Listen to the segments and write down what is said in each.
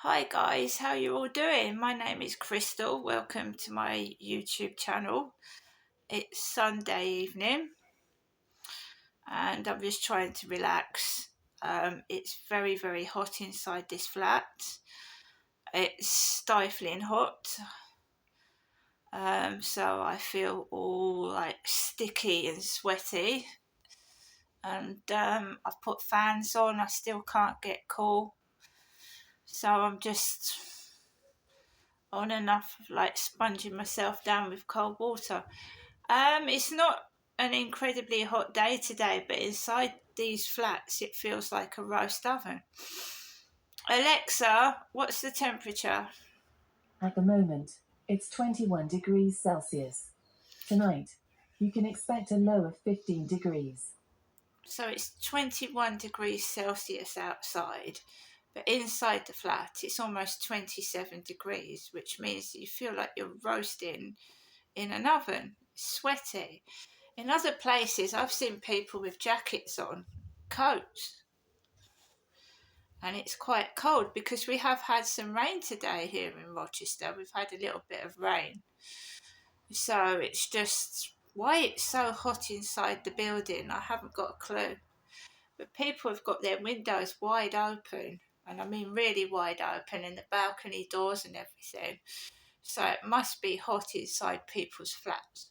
Hi guys, how you all doing? My name is Crystal. Welcome to my YouTube channel. It's Sunday evening and I'm just trying to relax. It's very, very hot inside this flat. It's stifling hot. So I feel all like sticky and sweaty. And I've put fans on, I still can't get cool. So I'm just on and off, like sponging myself down with cold water. It's not an incredibly hot day today, but inside these flats it feels like a roast oven. Alexa, what's the temperature? At the moment, it's 21 degrees Celsius. Tonight, you can expect a low of 15 degrees. So it's 21 degrees Celsius outside, but inside the flat it's almost 27 degrees, which means you feel like you're roasting in an oven. It's sweaty. In other places, I've seen people with jackets on, coats, and it's quite cold because we have had some rain today here in Rochester. We've had a little bit of rain. So it's just why it's so hot inside the building, I haven't got a clue. But people have got their windows wide open, and I mean really wide open, and the balcony doors and everything. So it must be hot inside people's flats.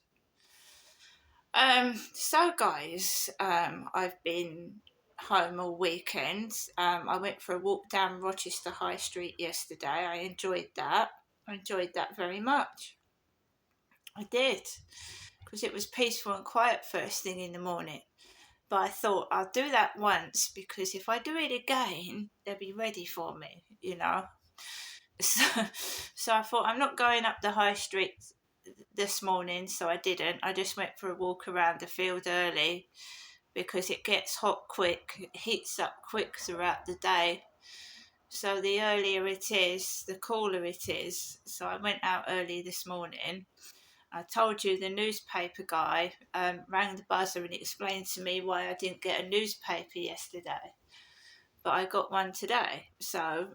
So guys, I've been home all weekend. I went for a walk down Rochester High Street yesterday. I enjoyed that. I enjoyed that very much. I did, because it was peaceful and quiet first thing in the morning. But I thought I'll do that once because if I do it again, they'll be ready for me, you know. So, so I thought I'm not going up the high street this morning, so I didn't. I just went for a walk around the field early because it gets hot quick, it heats up quick throughout the day. So the earlier it is, the cooler it is. So I went out early this morning. I told you the newspaper guy rang the buzzer and explained to me why I didn't get a newspaper yesterday, but I got one today. So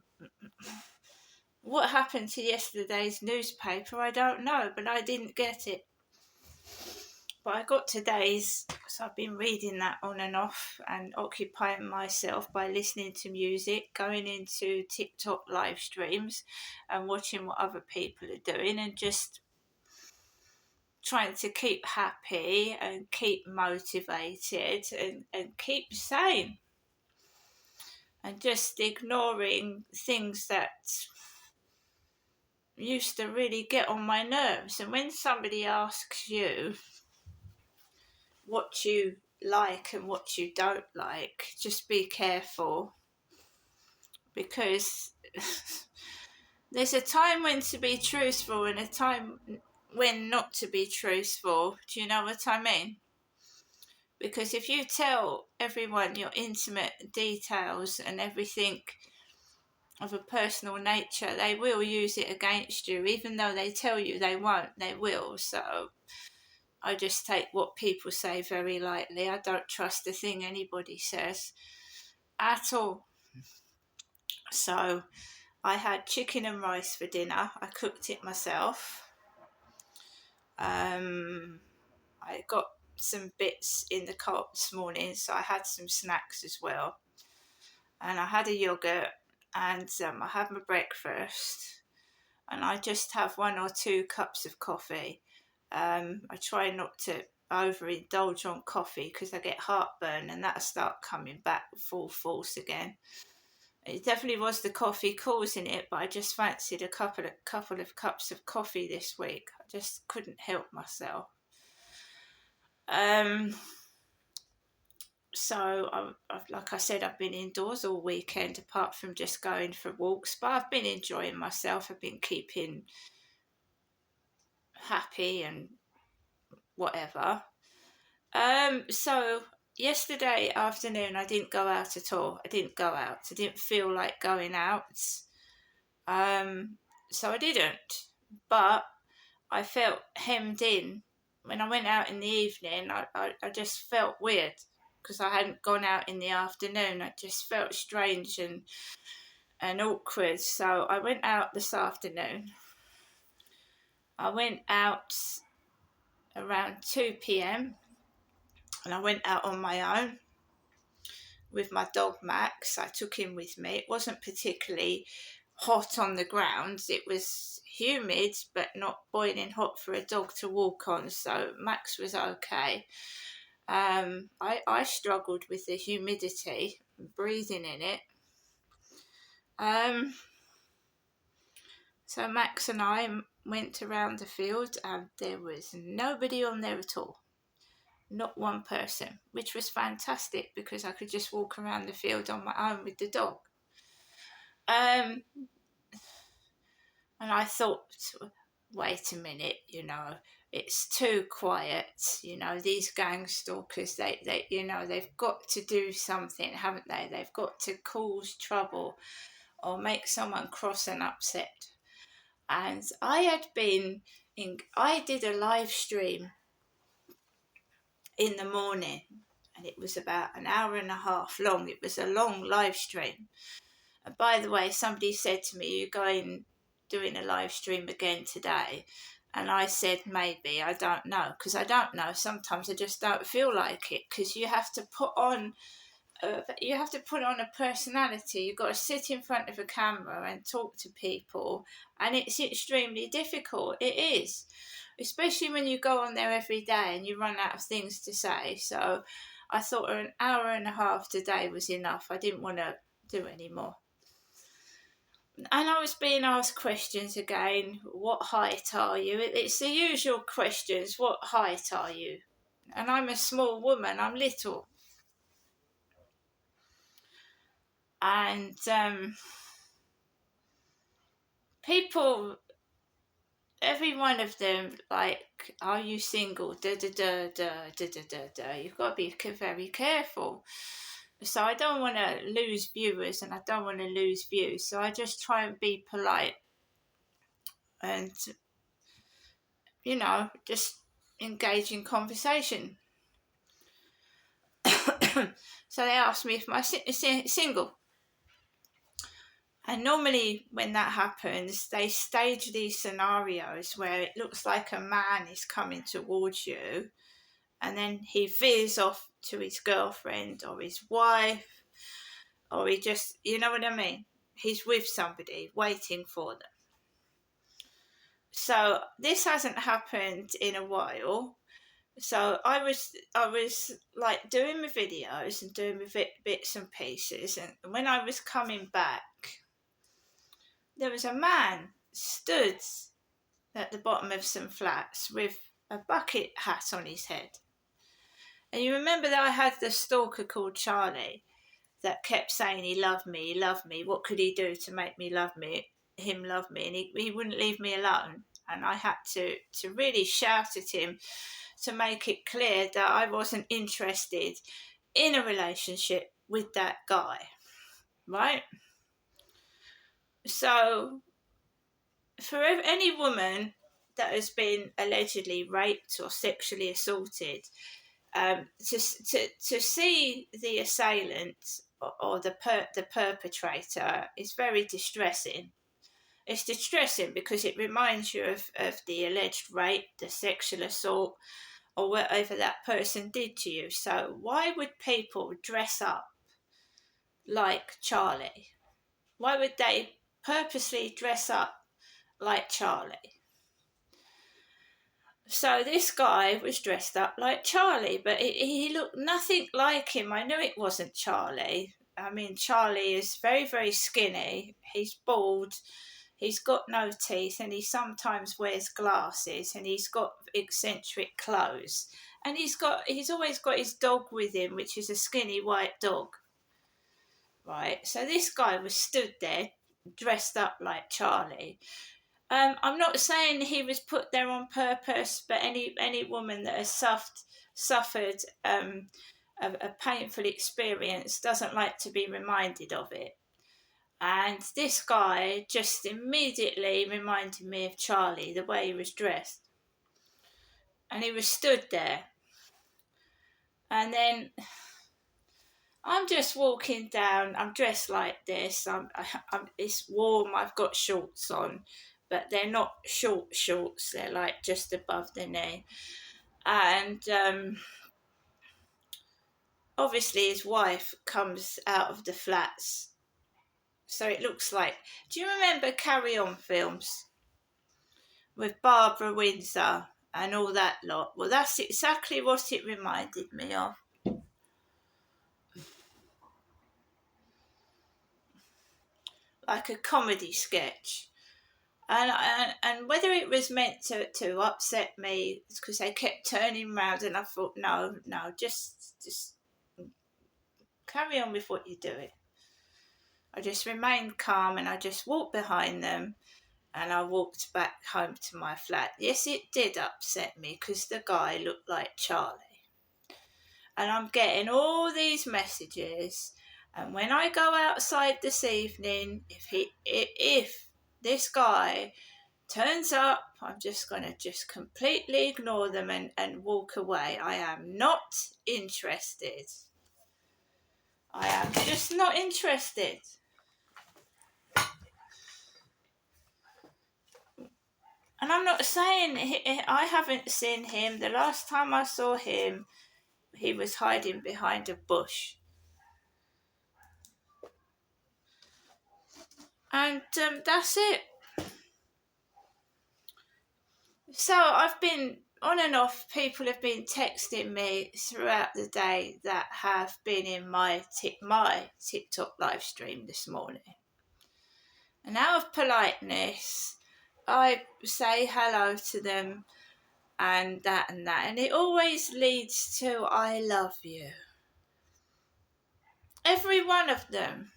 what happened to yesterday's newspaper, I don't know, but I didn't get it. But I got today's, so I've been reading that on and off and occupying myself by listening to music, going into TikTok live streams and watching what other people are doing and just trying to keep happy and keep motivated and keep sane and just ignoring things that used to really get on my nerves. And when somebody asks you what you like and what you don't like, just be careful, because there's a time when to be truthful and a time when not to be truthful. Do you know what I mean? Because if you tell everyone your intimate details and everything of a personal nature, they will use it against you. Even though they tell you they won't, they will. So I just take what people say very lightly. I don't trust a thing anybody says at all. So I had chicken and rice for dinner. I cooked it myself. I got some bits in the cart this morning, so I had some snacks as well. And I had a yogurt, and I had my breakfast, and I just have 1 or 2 cups of coffee. I try not to overindulge on coffee because I get heartburn and that'll start coming back full force again. It definitely was the coffee causing it, but I just fancied a couple of cups of coffee this week. I just couldn't help myself. So, like I said, I've been indoors all weekend, apart from just going for walks. But I've been enjoying myself. I've been keeping happy and whatever. So yesterday afternoon, I didn't go out at all. I didn't go out. I didn't feel like going out. So I didn't. But I felt hemmed in. When I went out in the evening, I just felt weird because I hadn't gone out in the afternoon. I just felt strange and and awkward. So I went out this afternoon. I went out around 2 p.m. and I went out on my own with my dog Max. I took him with me. It wasn't particularly hot on the ground. It was humid, but not boiling hot for a dog to walk on. So Max was okay. I struggled with the humidity, breathing in it. So Max and I went around the field, and there was nobody on there at all. Not one person, which was fantastic because I could just walk around the field on my own with the dog. And I thought, wait a minute, it's too quiet. These gang stalkers, they've got to do something, haven't they? They've got to cause trouble or make someone cross and upset. And I did a live stream in the morning, and it was about an hour and a half long. It was a long live stream. And by the way, somebody said to me, "You're doing a live stream again today?" And I said, maybe, I don't know, because I don't know. Sometimes I just don't feel like it, because you have to put on a personality. You've got to sit in front of a camera and talk to people, and it's extremely difficult. It is, especially when you go on there every day and you run out of things to say. So I thought an hour and a half today was enough. I didn't want to do any more. And I was being asked questions again. What height are you? It's the usual questions. What height are you? And I'm a small woman. I'm little. And people, every one of them, like, are you single? Da da da da da da da da. You've got to be very careful. So I don't want to lose viewers, and I don't want to lose views. So I just try and be polite and, just engage in conversation. So they asked me if I'm single. And normally when that happens, they stage these scenarios where it looks like a man is coming towards you, and then he veers off to his girlfriend or his wife, or he just, you know what I mean? He's with somebody waiting for them. So this hasn't happened in a while. So I was like doing my videos and doing my bits and pieces, and when I was coming back, there was a man stood at the bottom of some flats with a bucket hat on his head. And you remember that I had the stalker called Charlie that kept saying he loved me, what could he do to make me love him love me, and he wouldn't leave me alone. And I had to really shout at him to make it clear that I wasn't interested in a relationship with that guy, right? So for any woman that has been allegedly raped or sexually assaulted, to see the assailant or the perpetrator is very distressing. It's distressing because it reminds you of the alleged rape, the sexual assault, or whatever that person did to you. So why would people dress up like Charlie? Why would they purposely dress up like Charlie? So this guy was dressed up like Charlie, but he looked nothing like him. I knew it wasn't Charlie. I mean, Charlie is very, very skinny. He's bald. He's got no teeth, and he sometimes wears glasses, and he's got eccentric clothes. And he's always got his dog with him, which is a skinny white dog. Right, so this guy was stood there dressed up like Charlie. I'm not saying he was put there on purpose, but any woman that has suffered a painful experience doesn't like to be reminded of it. And this guy just immediately reminded me of Charlie, the way he was dressed. And he was stood there. And then I'm just walking down. I'm dressed like this. It's warm. I've got shorts on, but they're not short shorts. They're like just above the knee. And obviously, his wife comes out of the flats. So it looks like. Do you remember Carry On films with Barbara Windsor and all that lot? Well, that's exactly what it reminded me of. Like a comedy sketch. And whether it was meant to upset me because they kept turning round, and I thought, no, just carry on with what you're doing. I just remained calm and I just walked behind them and I walked back home to my flat. Yes, it did upset me because the guy looked like Charlie. And I'm getting all these messages. And when I go outside this evening, if this guy turns up, I'm just going to just completely ignore them and walk away. I am not interested. I am just not interested. And I'm not saying I haven't seen him. The last time I saw him, he was hiding behind a bush. And that's it. So I've been on and off. People have been texting me throughout the day that have been in my TikTok live stream this morning. And out of politeness, I say hello to them and that. And it always leads to I love you. Every one of them.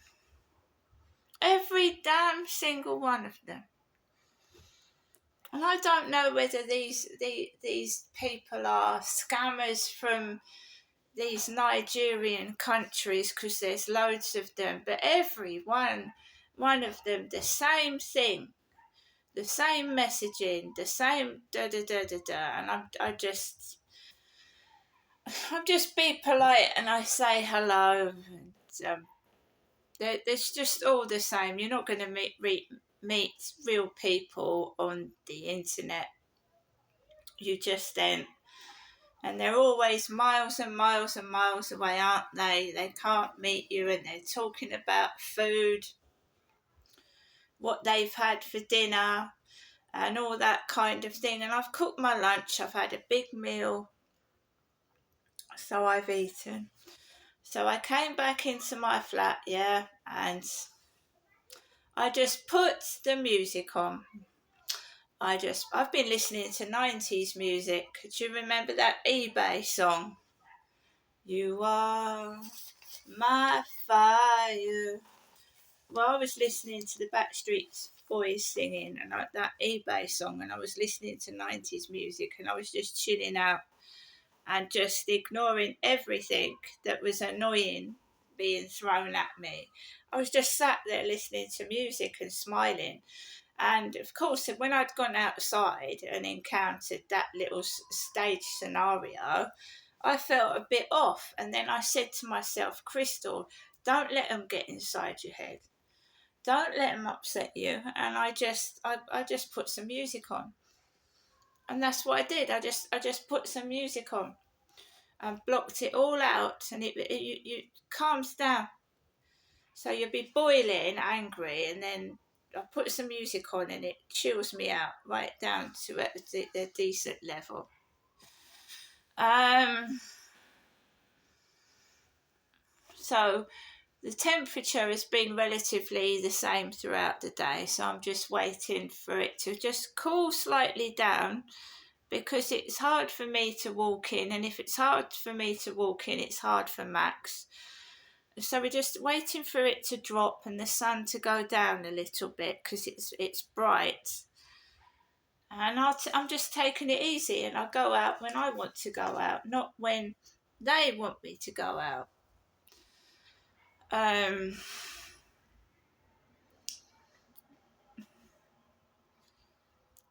Every damn single one of them. And I don't know whether these people are scammers from these Nigerian countries, because there's loads of them, but every one of them, the same thing, the same messaging, the same da da da da da, and I'm just be polite and I say hello. And, it's just all the same. You're not going to meet real people on the internet. You just don't. And they're always miles and miles and miles away, aren't they? They can't meet you, and they're talking about food, what they've had for dinner, and all that kind of thing. And I've cooked my lunch, I've had a big meal, so I've eaten. So I came back into my flat, yeah, and I just put the music on. I've been listening to 90s music. Do you remember that eBay song? You are my fire. Well, I was listening to the Backstreet Boys singing and that eBay song, and I was listening to 90s music, and I was just chilling out and just ignoring everything that was annoying being thrown at me. I was just sat there listening to music and smiling. And of course, when I'd gone outside and encountered that little stage scenario, I felt a bit off. And then I said to myself, Crystal, don't let them get inside your head. Don't let them upset you. And I just put some music on. And that's what I did. I just put some music on and blocked it all out, and it calms down. So you'll be boiling angry, and then I put some music on and it chills me out right down to a decent level. So the temperature has been relatively the same throughout the day, so I'm just waiting for it to just cool slightly down, because it's hard for me to walk in, and if it's hard for me to walk in, it's hard for Max. So we're just waiting for it to drop and the sun to go down a little bit, because it's bright. And I'm just taking it easy, and I go out when I want to go out, not when they want me to go out.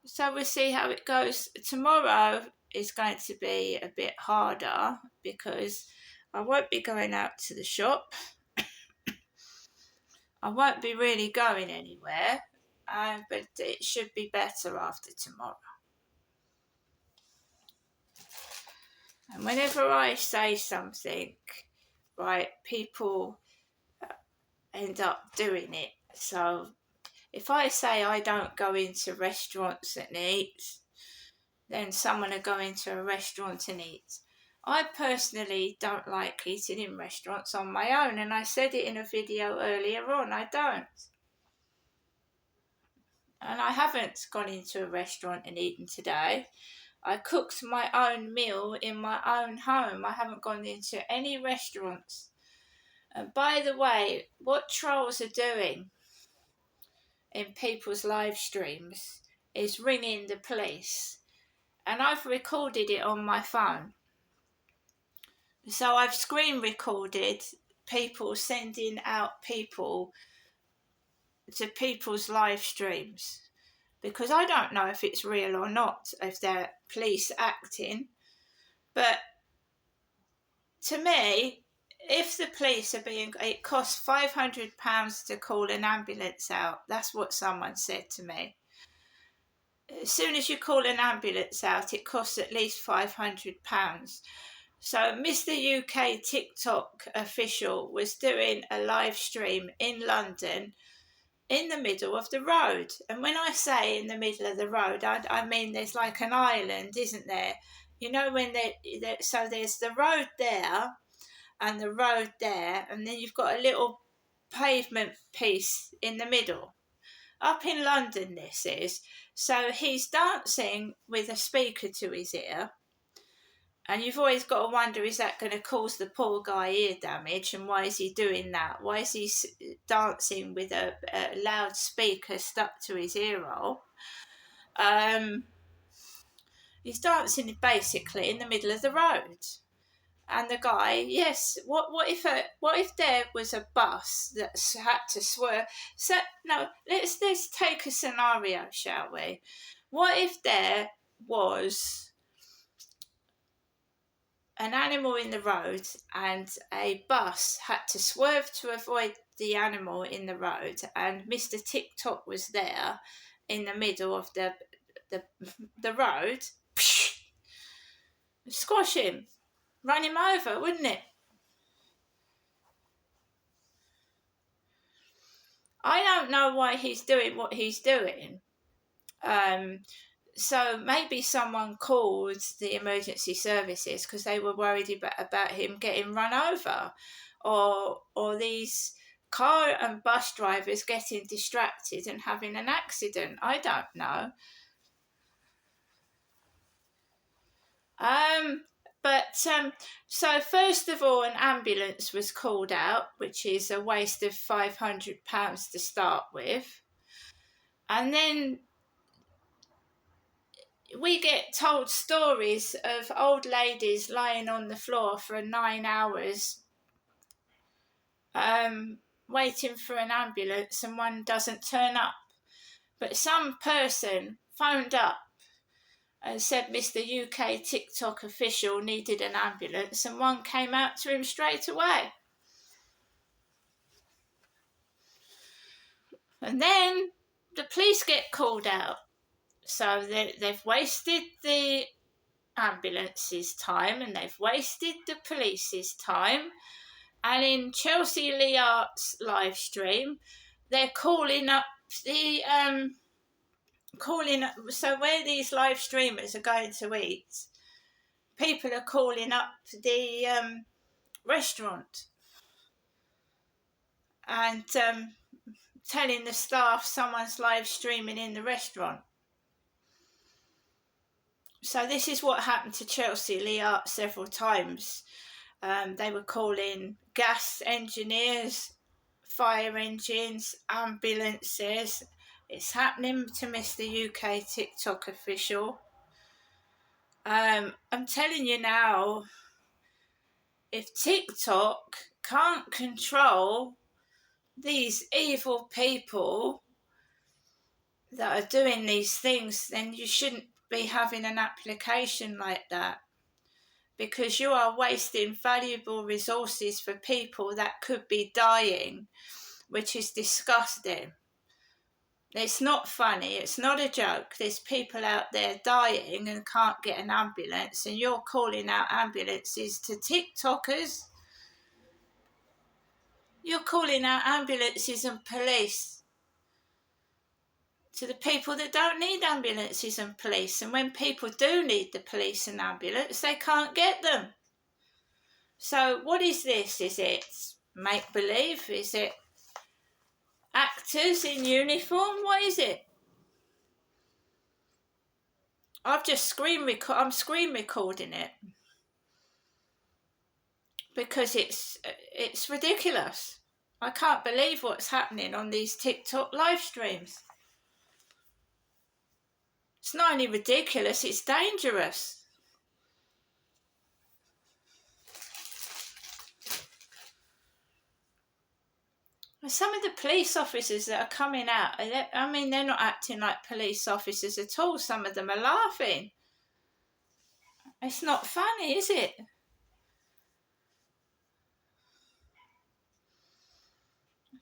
So we'll see how it goes. Tomorrow is going to be a bit harder because I won't be going out to the shop. I won't be really going anywhere, but it should be better after tomorrow. And whenever I say something, right, people end up doing it. So if I say I don't go into restaurants and eat, then someone will go into a restaurant and eat. I personally don't like eating in restaurants on my own, and I said it in a video earlier on, I don't. And I haven't gone into a restaurant and eaten today. I cooked my own meal in my own home. I haven't gone into any restaurants. And by the way, what trolls are doing in people's live streams is ringing the police. And I've recorded it on my phone. So I've screen recorded people sending out people to people's live streams. Because I don't know if it's real or not, if they're police acting. But to me, if the police are being, it costs £500 to call an ambulance out. That's what someone said to me. As soon as you call an ambulance out, it costs at least £500. So Mr. UK TikTok official was doing a live stream in London in the middle of the road. And when I say in the middle of the road, I mean there's like an island, isn't there? You know, when so there's the road there and the road there, and then you've got a little pavement piece in the middle. Up in London, this is. So he's dancing with a speaker to his ear. And you've always got to wonder, is that going to cause the poor guy ear damage? And why is he doing that? Why is he dancing with a loudspeaker stuck to his ear hole? He's dancing basically in the middle of the road. And the guy, yes, what if there was a bus that had to swerve? So no, let's take a scenario, shall we? What if there was an animal in the road and a bus had to swerve to avoid the animal in the road, and Mr. TikTok was there in the middle of the road? Squash him, run him over, wouldn't it? I don't know why he's doing what he's doing. So maybe someone called the emergency services because they were worried about him getting run over, or these car and bus drivers getting distracted and having an accident. I don't know. So first of all, an ambulance was called out, which is a waste of £500 to start with. And then we get told stories of old ladies lying on the floor for 9 hours waiting for an ambulance, and one doesn't turn up. But some person phoned up and said Mr. UK TikTok official needed an ambulance, and one came out to him straight away. And then the police get called out. So they've wasted the ambulance's time and they've wasted the police's time. And in Chelsea Lear's live stream, they're calling up the so where these live streamers are going to eat, people are calling up the restaurant and telling the staff someone's live streaming in the restaurant. So this is what happened to Chelsea Lear several times. They were calling gas engineers, fire engines, ambulances. It's happening to Mr. UK TikTok official. I'm telling you now, if TikTok can't control these evil people that are doing these things, then you shouldn't be having an application like that. because you are wasting valuable resources for people that could be dying, which is disgusting. It's not funny, it's not a joke. There's people out there dying and can't get an ambulance, and you're calling out ambulances to TikTokers. You're calling out ambulances and police to the people that don't need ambulances and police. And when people do need the police and ambulance, they can't get them. So what is this? Is it make-believe? Is it actors in uniform? What is it? I'm screen recording it because it's ridiculous. I can't believe what's happening on these TikTok live streams. It's not only ridiculous, it's dangerous. Some of the police officers that are coming out, they're not acting like police officers at all. Some of them are laughing. It's not funny, is it?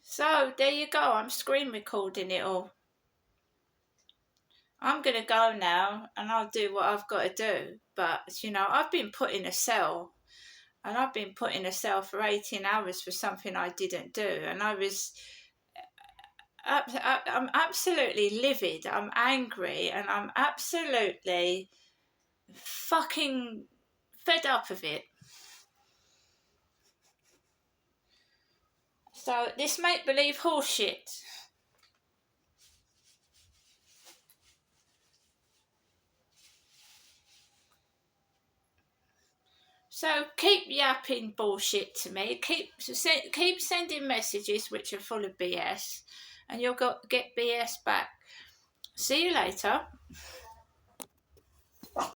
So, there you go. I'm screen recording it all. I'm going to go now and I'll do what I've got to do. But, I've been put in a cell. And I've been put in a cell for 18 hours for something I didn't do. And I'm absolutely livid. I'm angry. And I'm absolutely fucking fed up of it. So this make-believe horseshit. So keep yapping bullshit to me. Keep sending messages which are full of BS, and you'll get BS back. See you later.